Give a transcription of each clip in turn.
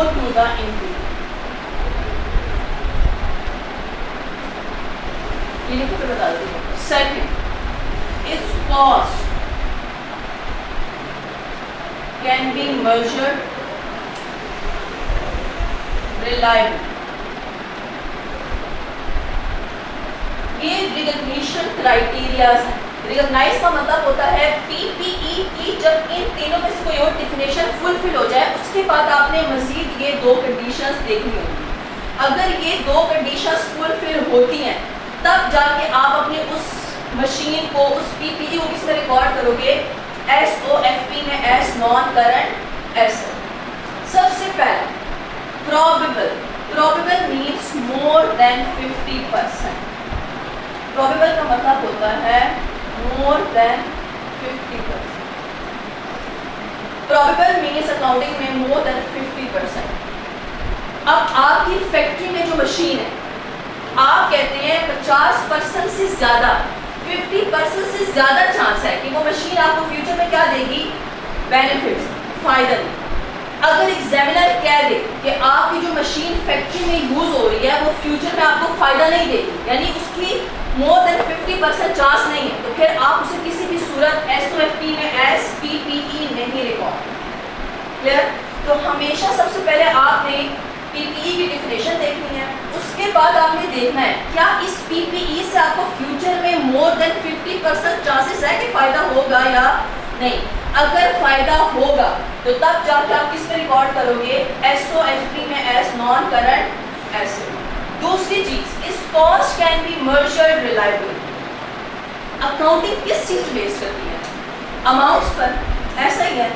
to the input. ये लिखो फिर बता देती हूँ. Second is cost can be measured reliably. ये रिकॉग्निशन क्राइटेरियाज हैं. रिकॉग्नाइज का मतलब होता है पीपीई की जब इन तीनों में से कोई और डिफिनेशन फुलफिल हो जाए उसके बाद आपने मजीद ये दो कंडीशंस देखनी होगी. अगर ये दो कंडीशंस फुलफिल होती हैं तब जाके आप अपने उस मशीन को उस पीपीई को किसमें रिकॉर्ड करोगे, एसओएफपी में एज नॉन करंट एसेट. सबसे पहले probable. Probable means more than 50%. Probable का मतलब होता है more than 50%. Probable means accounting में मोर देन 50%. अब आपकी फैक्ट्री में जो मशीन है आप कहते हैं 50% से ज़्यादा 50% से ज़्यादा चांस है कि वो मशीन आपको फ्यूचर में क्या देगी, बेनिफिट्स, फायदा देगी. अगर एग्जामिनर कह दे कि आपकी जो मशीन फैक्ट्री में यूज़ हो रही है वो फ्यूचर में आपको फ़ायदा नहीं देगी, यानी उसकी मोर देन 50% चांस नहीं है, तो फिर आप उसे किसी भी सूरत एसओएफपी में एस पीपीई नहीं रिकॉर्ड. क्लियर. तो हमेशा सबसे पहले आपने पीपीई की डिफिनेशन देखनी है. उसके बाद आपने देखना है क्या इस पीपीई से आपको फ्यूचर में मोर देन 50% चांसेस है कि फ़ायदा होगा या नहीं. अगर फ़ायदा होगा तो तब जाके आप किस में रिकॉर्ड करोगे, एसओएफपी में एज नॉन करंट एसेट. दूसरी चीज़, इस cost can be measured reliably. Accounting किस चीज़ बेस करती है, अमाउंट्स पर. ऐसा ही है,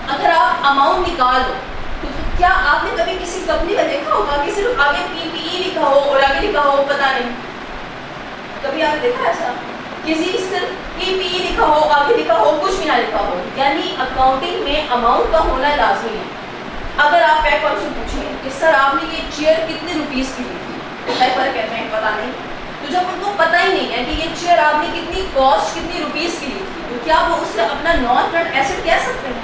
अगर आप अमाउंट निकाल दो तो क्या आपने कभी किसी कंपनी का देखा होगा कि सिर्फ आगे पीपीई लिखा हो और आगे लिखा हो पता नहीं, कभी आपने देखा ऐसा? किसी सिर्फ पीपीई लिखा हो आगे लिखा हो कुछ भी ना लिखा हो. यानी अकाउंटिंग में अमाउंट का होना लाजमी है. अगर आप पैक और से पूछें कि सर आपने ये चेयर कितने रुपीस की ली थी, तो पैक पर कहते हैं पता नहीं. तो जब उनको पता ही नहीं है कि ये चेयर आपने कितनी कॉस्ट कितनी रुपीस की ली थी, तो क्या वो उससे अपना नॉन करंट एसेट कह सकते हैं?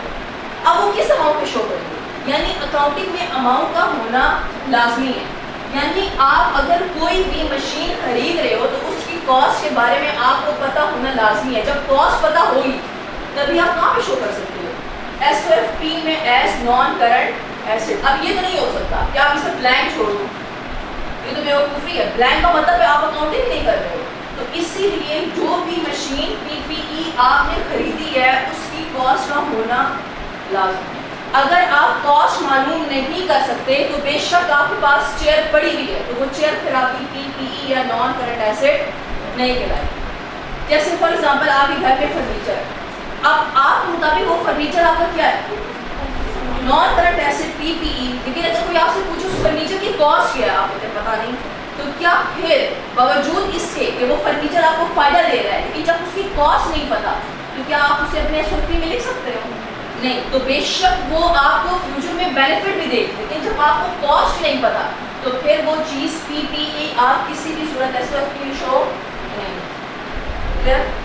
अब वो किस अमाउंट पे शो करेंगे. यानी अकाउंटिंग में अमाउंट का होना लाजमी है. यानी आप अगर कोई भी मशीन खरीद रहे हो तो उसकी कॉस्ट के बारे में आपको पता होना लाजमी है. जब कॉस्ट पता होगी तभी आप कहाँ पे शो कर सकते हो, एसओएफपी में एज नॉन करंट एसेट. अब ये तो नहीं हो सकता कि आप इसे ब्लैंक छोड़ दो, ये तो बेवकूफ़ी है. ब्लैंक का मतलब है आप अकाउंटिंग नहीं कर रहे हो. तो इसीलिए जो भी मशीन पीपीई आपने खरीदी है उसकी कॉस्ट का होना लाजमी है. अगर आप कॉस्ट मालूम नहीं कर सकते तो बेशक आपके पास चेयर पड़ी हुई है तो वो चेयर फिर आपकी पीपीई या नॉन करंट एसेट नहीं कहलाएगी. जैसे फॉर एग्जांपल आपके घर में फर्नीचर, अब आप मुताबिक वो फर्नीचर आपका क्या है, नॉन करंट एसेट पीपीई. लेकिन अगर कोई आपसे पूछे उस फर्नीचर की कॉस्ट क्या है, आपको तो पता नहीं, तो क्या फिर बावजूद इसके कि वो फर्नीचर आपको फ़ायदा दे रहा है लेकिन जब उसकी कॉस्ट नहीं पता तो क्या आप उसे अपने एसओपी में लिख सकते हो? नहीं. तो बेशक वो आपको फ्यूचर में बेनिफिट भी देगी लेकिन जब आपको कॉस्ट नहीं पता तो फिर वो चीज़ पीपीई आप किसी भी सूरत एसओपी में शो नहीं.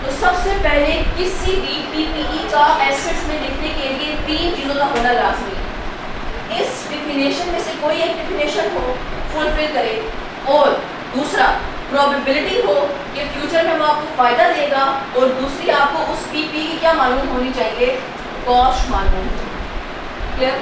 तो सबसे पहले किसी भी पीपीई का एसेट्स में लिखने के लिए 3 चीज़ों का होना लाजमी है. इस डिफिनेशन में से कोई एक डिफिनेशन हो फुलफिल करे, और दूसरा प्रोबेबिलिटी हो कि फ्यूचर में वो आपको फ़ायदा देगा, और दूसरी आपको उस पीपीई की क्या मालूम होनी चाहिए, कॉस्ट मालूम है. क्लियर.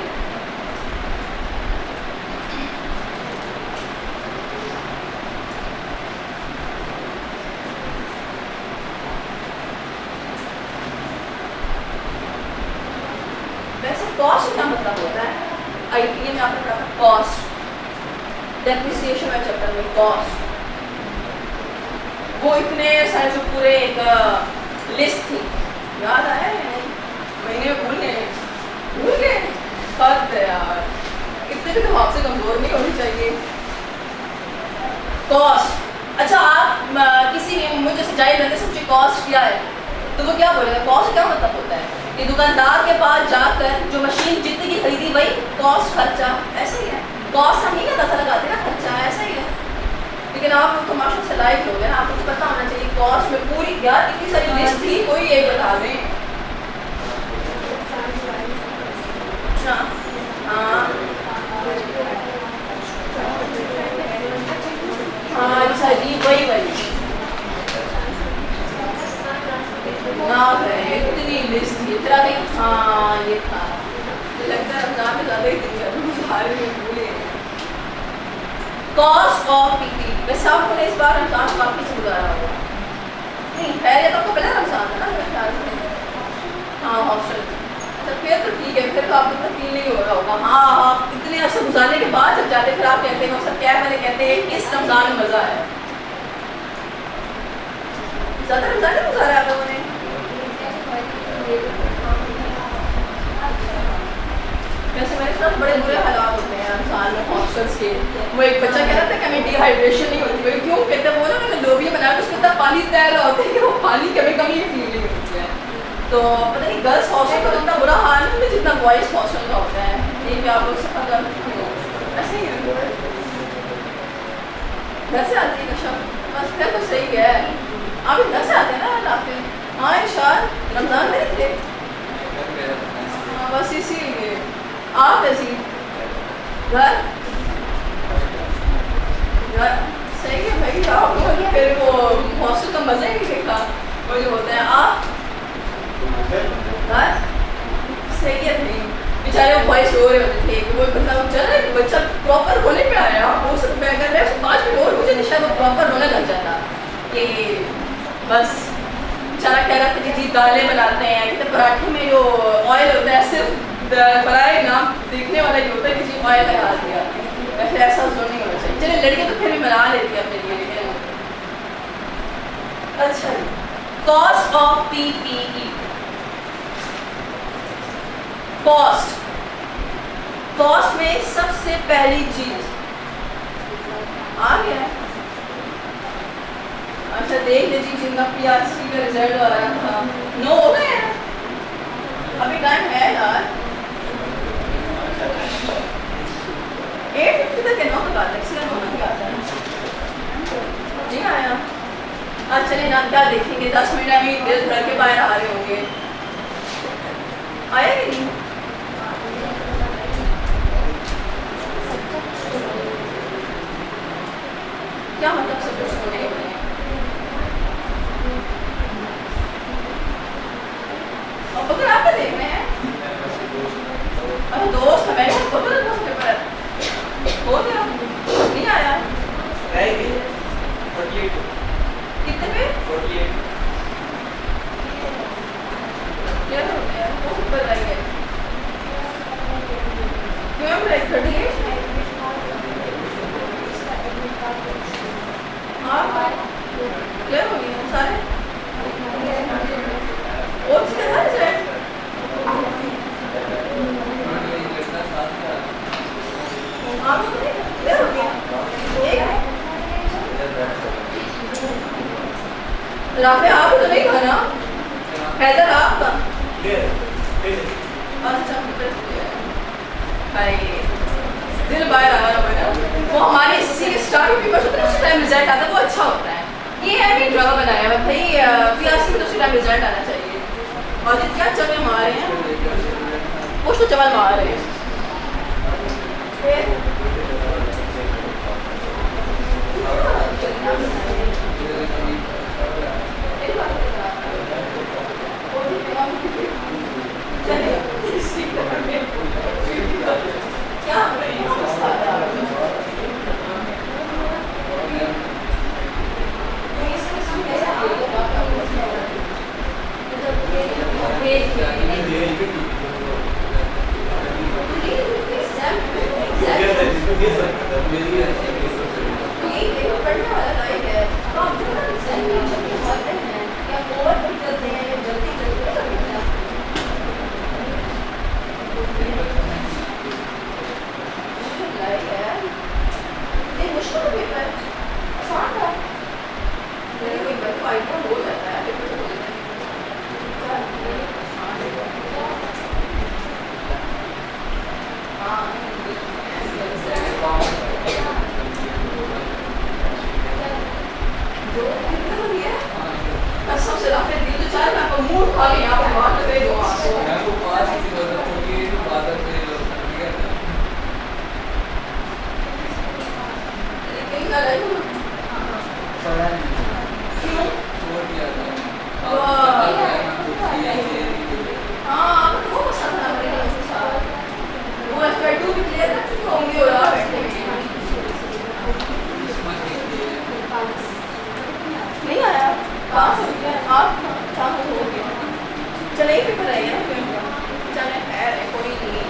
वैसे कॉस्ट क्या मतलब होता है, आईटीए में आपने पढ़ा था कॉस्ट, डेप्रिसिएशन में चैप्टर में कॉस्ट. वो इतने सारे जो पूरे एक लिस्ट थी, याद आया या नहीं? महीने भूल गए हद है यार, इतने भी तो आपसे कमजोर नहीं होनी चाहिए. कॉस्ट. अच्छा आप किसी भी मुझे जैसे जाहिर लगता है सबसे कॉस्ट क्या है तो वो क्या बोलेगा, कॉस्ट क्या मतलब होता है कि दुकानदार के पास जाकर जो मशीन जितने की खरीदी वही कॉस्ट, खर्चा. ऐसा ही है कॉस्ट, हम नहीं अंदाजा लगाते ना, खर्चा ऐसा ही है. लेकिन आप लोग तो माशा से लाइव लोग हैं ना, आपको पता होना चाहिए कॉस्ट में पूरी यार इतनी सारी लिस्ट थी, कोई एक बता दें. अच्छा हाँ सारे भूले। कॉस्ट ऑफ पीपी, वैसे आपने इस बार रमजान काफी से गुजारा होगा नहीं? खैर ये तो आपको पहले रमजान था ना मेरे ख्याल से। हाँ हॉस्टल, अच्छा फिर तो ठीक है, फिर तो आपको तो फील नहीं हो रहा होगा। हाँ आप इतने अर्से गुजारने के बाद जब जाते फिर आप कहते हैं सब क्या मैंने कहते हैं इस रमजान में मज़ा है। ज़्यादा रमजान नहीं गुजारा आप लोगों ने? वैसे मेरे साथ बड़े बुरे हालात होते हैं रमजान में हॉस्टल्स के। वो एक बच्चा कह रहा था कि हमें डिहाइड्रेशन नहीं होती, भाई क्यों कहते हैं वो ना मैंने लोबिया बनाया तो उसके अंदर पानी तैर रहा होता है कि वो पानी की हमें कमी फील नहीं होती है। तो पता नहीं गर्ल्स हॉस्टल का इतना बुरा हाल है जितना बॉयज़ हॉस्टल का होता है। ये भी आप लोग से पता ऐसे ही है। घर से आती है कशा बस फिर तो सही है। आप घर से आते हैं ना लाते? हाँ इरशाद रमज़ान में नहीं थे? हाँ बस इसीलिए आप ऐसी घर घर सही है भाई। आप लोगों ने फिर वो हॉस्टल का मज़ा ही नहीं देखा वो जो होता है। आप घर सही है भाई। बेचारे वो बॉयज रो रहे होते थे कि वो मतलब चल बच्चा प्रॉपर रोने पे आया वो सब मैं कर रहा है 5 मिनट और मुझे निशा वो प्रॉपर रोने लग जाता कि बस बेचारा कह रहा था कि जी दालें बनाते हैं कि पराठे में जो ऑयल होता है सिर्फ बनाए ना देखने वाला ही होता है कि जी ऑयल लगा दिया। वैसे ऐसा जोर नहीं होना चाहिए। चलिए लड़कियाँ तो फिर भी बना लेती है अपने लिए लेकिन अच्छा कॉस्ट ऑफ पीपीई। कॉस्ट में सबसे पहली चीज आ गया। अच्छा देख लीजिए जिनका पीआरसी का रिजल्ट आ रहा था 9 हो गए हैं अभी टाइम है यार 8:50 तक है 9 तक आता है इसलिए 9 तक आता है नहीं आया। अच्छा चलिए ना क्या देखेंगे 10 मिनट अभी दिल धड़ के बाहर आ रहे होंगे। आया कि नहीं? क्या मतलब सब कुछ होने वाले हैं? और अगर आप देख रहे हैं अरे दोस्त हमें तो बदल दोस्त पेपर हो गया नहीं आया कितने पे 48 क्या हो गया वो ऊपर आई है क्यों ब्रेक 38 हाँ क्या हो गया सारे और कितने हर जाए आप क्या हो गया एक राफे आप तो नहीं खाना हैदर आपका अच्छा भाई दिल बाहर आ रहा है वो हमारे एसएससी के स्टार्टिंग पेपर होते हैं उस टाइम रिजल्ट आता है वो अच्छा होता है। ये है भी ड्रामा बनाया है भाई पीआरसी में तो उसी टाइम रिजल्ट आना चाहिए। और क्या चवल मार रहे हैं कुछ तो चवल मार रहे हैं क्या होंगे और आप बैठे होंगे। नहीं आया पास हो गया आप शामिल हो गए। चले ही पेपर आइए ना फिर चले खैर है कोई नहीं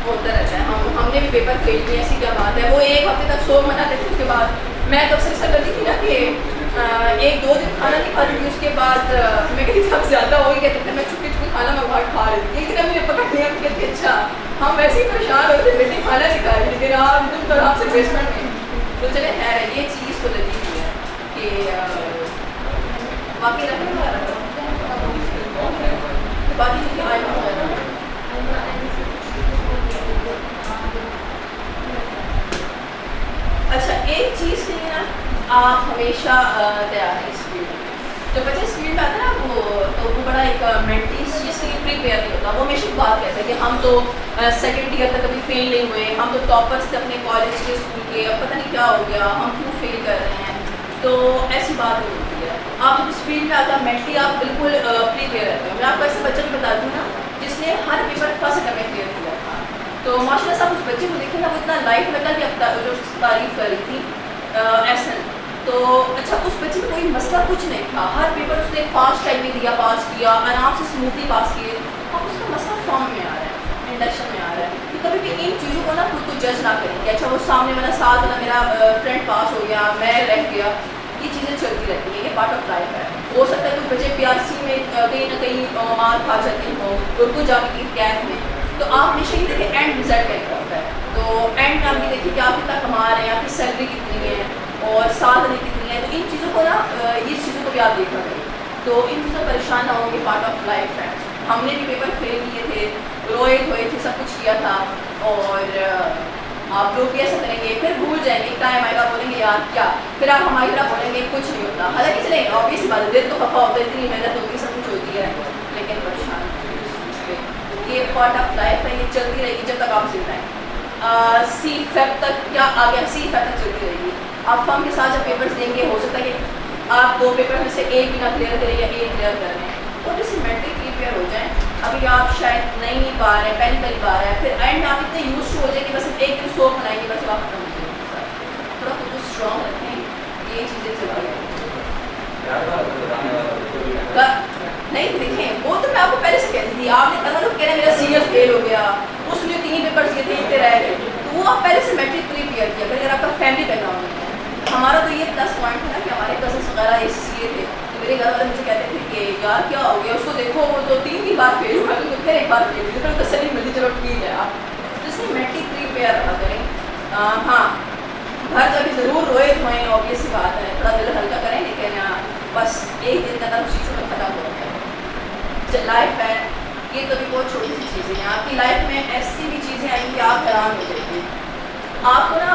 होता रहता है। हमने भी पेपर फेल किया, ऐसी क्या बात है। वो एक हफ्ते तक सो मनाते थे, उसके बाद मैं तो अक्सर ऐसा करती थी ना कि एक दो दिन खाना नहीं खाती थी, उसके बाद मैं कहती थी अब ज़्यादा हो ही कहते थे, मैं छुपके छुपके खाना मंगवा के खा रही थी। एक दिन मुझे पकड़ लिया, कहती अच्छा हम वैसे ही परेशान होते थे बेटे खाना नहीं खा रही, लेकिन आप तुम तो आपसे बेसमेंट में। तो चले खैर है, ये चीज़ तो लगी हुई है कि बाकी रखने बाकी चीज़ें आए अच्छा एक चीज़ के लिए ना आप हमेशा तैयार हैं इस फील्ड में। जब बच्चे इस फील्ड में आते हैं ना वो बड़ा एक मेंटली इस चीज़ के लिए प्रिपेयर नहीं होता। वो हमेशा बात कहते हैं कि हम तो सेकेंड ईयर तक कभी फेल नहीं हुए, हम तो टॉपर्स थे अपने कॉलेज के स्कूल के, अब पता नहीं क्या हो गया, हम क्यों फेल कर रहे हैं। तो ऐसी बात नहीं होती है। आप जब इस फील्ड में आते हैं मेंटली आप बिल्कुल प्रिपेयर रहते हो। मैं आपको ऐसे बच्चे भी बता दूँ ना जिसने हर पेपर फर्स्ट अटेम्प्ट में क्लियर किया था। तो माशाल्लाह साहब उस बच्चे को देखे ना, वो इतना लाइट लगा कि अब जो उसकी तारीफ कर रही थी ऐसा। तो अच्छा उस बच्चे में कोई मसला कुछ नहीं था, हर पेपर उसने फास्ट टाइम में दिया, पास किया, आराम से स्मूथली पास किए। अब उसका मसला फॉर्म में आ रहा है, इंडक्शन में आ रहा है। तो कभी भी इन चीज़ों को ना खुद को जज ना करें कि अच्छा वो सामने वाला साथ वाला मेरा फ्रेंड पास हो गया, मैं रह गया। ये चीज़ें चलती रहती हैं, ये पार्ट ऑफ लाइफ है। हो सकता है कुछ बच्चे PRC में कहीं ना कहीं मार खा जाते हो, उनको जाके कैद में। तो आप हमेशा ये देखें एंड रिजल्ट क्या होता है। तो एंड में आप ये देखिए कि आप कितना कमा रहे हैं, आपकी सैलरी कितनी है और साथ में कितनी है। तो इन चीज़ों को ना इस चीज़ों को भी आप देखना करें। तो इन चीज़ों से परेशान ना होंगे, पार्ट ऑफ लाइफ है। हमने भी पेपर फेल किए थे, रोए धोए थे, सब कुछ किया था। और आप लोग भी ऐसा करेंगे, फिर भूल जाएंगे, टाइम आएगा बोलेंगे यार क्या, फिर आप हमारी तरह बोलेंगे कुछ नहीं होता। हालांकि चले ऑब्वियस बात है, दिल तो खफा होता है, इतनी मेहनत होती है, सब कुछ होती है, लेकिन परेशान ये पार्ट ऑफ लाइफ है, ये चलती रहेगी जब तक आप जिंदा हैं। C-Feb तक क्या आ गया, C-Feb तक चलती रहेगी। आप फर्म के साथ जब पेपर्स देंगे, हो सकता है कि आप 2 पेपर में से एक भी ना क्लियर करें या एक क्लियर कर रहे हैं, और जैसे मेंटली प्रिपेयर हो जाए। अभी आप शायद नहीं पा रहे हैं, पहली बार है, फिर एंड आप इतने यूज हो जाए कि बस एक दिन सो बनाएंगे, बस आप खत्म हो जाएंगे। थोड़ा खुद को स्ट्रॉन्ग रखें, ये चीज़ें चलती हैं। नहीं देखें, वो तो मैं आपको पहले से कहती थी। आपने कहा लोग कह रहे मेरा सीरियल फेल हो गया, उसने 3 पेपर दिए थे, इतने रह गए, तो वो आप पहले से मेट्रिक प्रिपेयर किया अगर आपका फैमिली बैकग्राउंड नहीं है। हमारा तो ये प्लस पॉइंट है ना कि हमारे कजन्स वगैरह ये सीए थे, तो मेरे घर वाले मुझे कहते थे कि यार क्या हो गया, उसको देखो वो तो 3 बार फेल हुआ, तो फिर एक बार फेल हुई, फिर तसल्ली मिली, चलो ठीक है। आप जिससे मेट्रिक प्रिपेयर रहा करें। हाँ, घर जब ज़रूर रोए धोएँ, ऑब्वियस सी बात है, थोड़ा दिल हल्का करें, लेकिन बस एक दिन का चीज़ों में खत्म हो गया। लाइफ है ये तो भी बहुत छोटी सी चीज़ें हैं। आपकी लाइफ में ऐसी भी चीज़ें आएंगी आप हैरान हो जाएंगे। आपको ना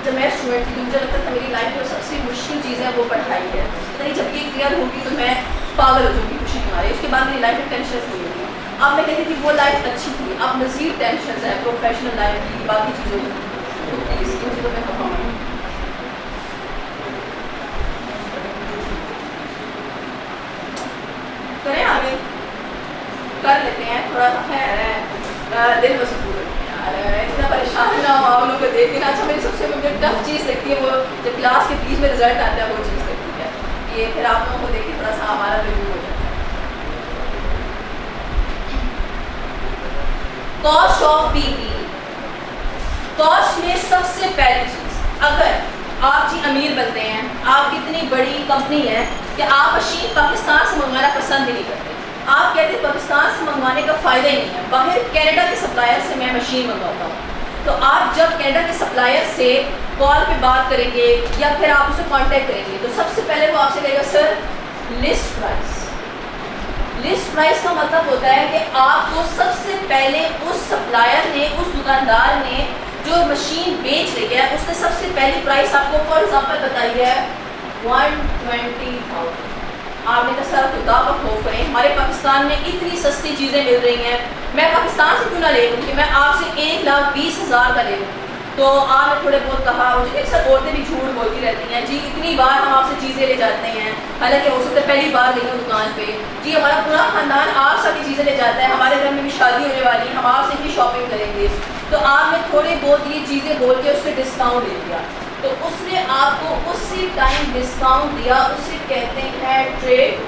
जब मैं स्टूडेंट थी मुझे लगता था मेरी लाइफ में सबसे मुश्किल चीज़ है वो पढ़ाई है, नहीं जब ये क्लियर होगी तो मैं पागल हो जाऊँगी खुशी के मारे। उसके बाद मेरी लाइफ में टेंशन नहीं होगी। अब मैं कहती थी वो लाइफ अच्छी थी, अब मज़ीद टेंशन है प्रोफेशनल लाइफ की, बाकी चीज़ों की, तो प्लीज़ इन चीज़ों में खफा हूँ। करें आगे कर लेते हैं, थोड़ा सा है दिल में सुकून यार, इतना परेशान ना हो आप लोग को देख के ना। अच्छा मेरी सबसे मुझे टफ चीज़ लगती है वो जब क्लास के बीच में रिजल्ट आता है, वो चीज़ लगती है। ये फिर आप लोगों को देख के थोड़ा सा हमारा रिव्यू हो जाता है। कॉस्ट ऑफ पीपी, कॉस्ट में सबसे पहली चीज़, अगर आप जी अमीर बनते हैं, आप कितनी बड़ी कंपनी है कि आप मशीन पाकिस्तान से मंगवाना पसंद ही नहीं करते, आप कहते हैं पाकिस्तान से मंगवाने का फ़ायदा ही नहीं है, बाहर कनाडा के सप्लायर से मैं मशीन मंगवाता हूँ। तो आप जब कनाडा के सप्लायर से कॉल पे बात करेंगे या फिर आप उसे कांटेक्ट करेंगे तो सबसे पहले वो आपसे कहेगा sir list price. List price का मतलब होता है कि आपको सबसे पहले उस सप्लायर ने, उस दुकानदार ने जो मशीन बेच रही है उसने सबसे पहली प्राइस आपको फॉर एग्जाम्पल बताई है 120,000। आपने कहा सर खुदा का खौफ करें, हमारे पाकिस्तान में इतनी सस्ती चीज़ें मिल रही हैं, मैं पाकिस्तान से क्यों ना ले लूँ कि मैं आपसे 1,20,000 का ले लूँ। तो आपने थोड़े बहुत कहा मुझे कि सर औरतें भी झूठ बोलती रहती हैं जी, इतनी बार हम आपसे चीज़ें ले जाते हैं, हालांकि हो सकता है पहली बार गई हूँ दुकान पे जी, हमारा पूरा खानदान आप सारी चीज़ें ले जाता है, हमारे घर में भी शादी होने वाली है, हम आपसे ही शॉपिंग करेंगे। तो आपने थोड़े बहुत ये चीज़ें बोल के उससे डिस्काउंट ले लिया, तो उसने आपको उसी टाइम डिस्काउंट दिया, उसे कहते हैं ट्रेड